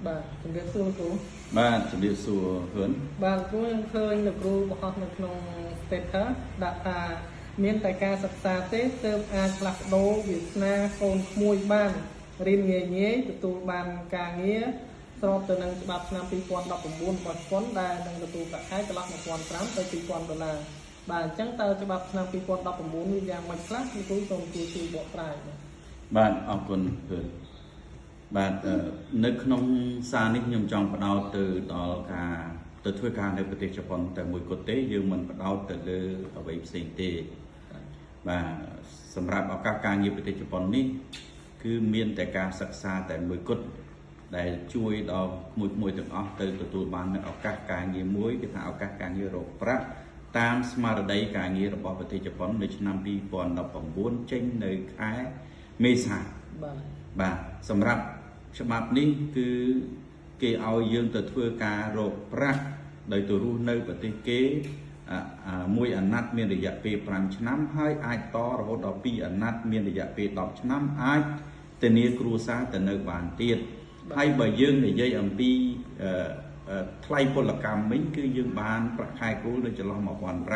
បាទជំរាបសួរគ្រូបាទជំរាបសួរហ៊ុនបាទគ្រូខ្ញុំឃើញលោកគ្រូបង្ហោះនៅក្នុង status ដាក់ថាមានតែការសិក្សាទេទើបអាចផ្លាស់ប្ដូរវាសនាកូនក្មួយបានរៀនងាយទទួលបានការងារស្របទៅនឹងច្បាប់ឆ្នាំ2019របស់ជប៉ុនដែលនឹងទទួលប្រាក់ខែចន្លោះ$1,500ទៅ$2,000បាទអញ្ចឹងតើច្បាប់ឆ្នាំ2019វាយ៉ាងម៉េចខ្លះលោកគ្រូសូមជួយបកស្រាយបាទអរគុណហ៊ុនបាទនៅក្នុងសារនេះខ្ញុំចង់បដោតទៅដល់ការទៅធ្វើការនៅប្រទេសជប៉ុនតែមួយគត់ទេយើងមិនបដោតទៅលើអ្វីផ្សេងទេបាទសម្រាប់ឱកាសការងារប្រទេសជប៉ុននេះគឺមានតែការសិក្សាតែមួយគត់ដែលជួយដល់ក្មួយទាំងអស់ទៅទទួលបាននៅឱកាសការងារមួយគឺថាឱកាសការងាររកប្រាក់តាមស្មារតីការងាររបស់ប្រទេសជប៉ុននៅឆ្នាំ2019ចេញនៅខែមេសាបាទសម្រាប់ច្បាប់នេះគឺគេឲ្យយើងទៅធ្វើការរកប្រាក់ដោយទៅរស់នៅប្រទេសគេមួយអាណត្តិមានរយៈពេល5ឆ្នាំហើយអាចតរហូតដល់2អាណត្តិមានរយៈពេល10ឆ្នាំអាចធានាគ្រួសារទៅនៅបានទៀតហើយបើយើងនិយាយអំពីថ្លៃពលកម្មវិញគឺយើងបានប្រាក់ខែគោលនៅចន្លោះ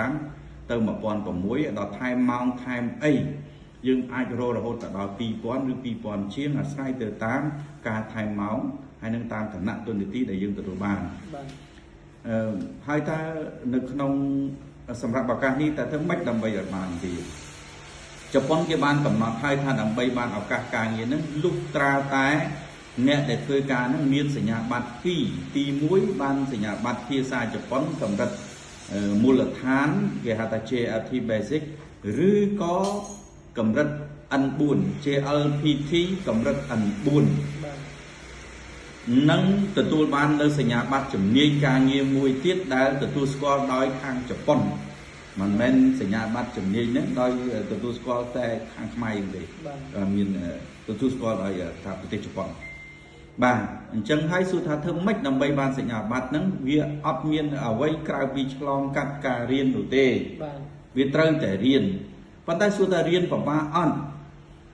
$1,500ទៅ$1,600ដល់ថែមម៉ោងថែមអីយើងអាចរករហូតដល់2,000ឬ2,000ជាងអាស្រ័យទៅតាមការថែមម៉ោងហើយនឹងតាមឋានៈទុននីតិដែលយើងទទួលបានហើយតើនៅក្នុងសម្រាប់ឱកាសនេះតើធ្វើម៉េចដើម្បីឲ្យបានទៀតជប៉ុនគេបានកំណត់ហើយថាដើម្បីបានឱកាសការងារនឹងលុះត្រាតែអ្នកដែលធ្វើការនឹងមានសញ្ញាបត្រ2ទី1បានសញ្ញាបត្រភាសាជប៉ុនកម្រិតមូលដ្ឋានគេហៅថា JLT Basic ឬក៏កម្រិត N4 JLPT កម្រិត N4 នឹងទទួលបាននៅសញ្ញាបត្រជំនាញការងារមួយទៀតដែលទទួលស្គាល់ដោយខាងជប៉ុនមិនមែនសញ្ញាបត្រជំនាញហ្នឹងដោយទទួលស្គាល់តែខាងខ្មែរទេមានទទួលស្គាល់ដោយថាប្រទេសជប៉ុនបាទអញ្ចឹងហើយសួរថាធ្វើម៉េចដើម្បីបានសញ្ញាបត្រហ្នឹងវាអត់មានអ្វីក្រៅពីឆ្លងកាត់ការរៀននោះទេវាត្រូវតែរៀនប៉ុន្តែសួរថារៀនប្រមាណអត់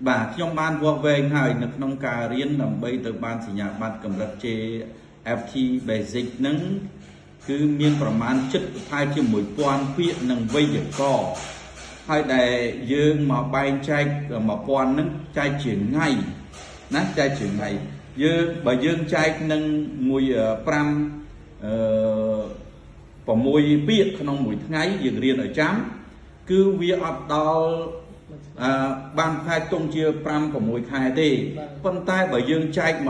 បាទខ្ញុំបានវាស់វែងហើយនៅក្នុងការរៀនដើម្បីទៅបានសញ្ញាបត្រកម្រិត JFT Basic ហ្នឹងគឺមានប្រមាណចិត្តប្រហែលជា1000ពាក្យនិងវេយ្យាករណ៍ហើយដែលយើងមកបែងចែក1000ហ្នឹងចែកជាថ្ងៃណាចែកជាថ្ងៃយើងបើយើងចែកនឹង6ពាក្យក្នុងមួយថ្ងៃយើងរៀនឲ្យចាំគឺវាអត់ដល់បានខែទុំជា5-6ខែទេប៉ុន្តែបើយើងចែក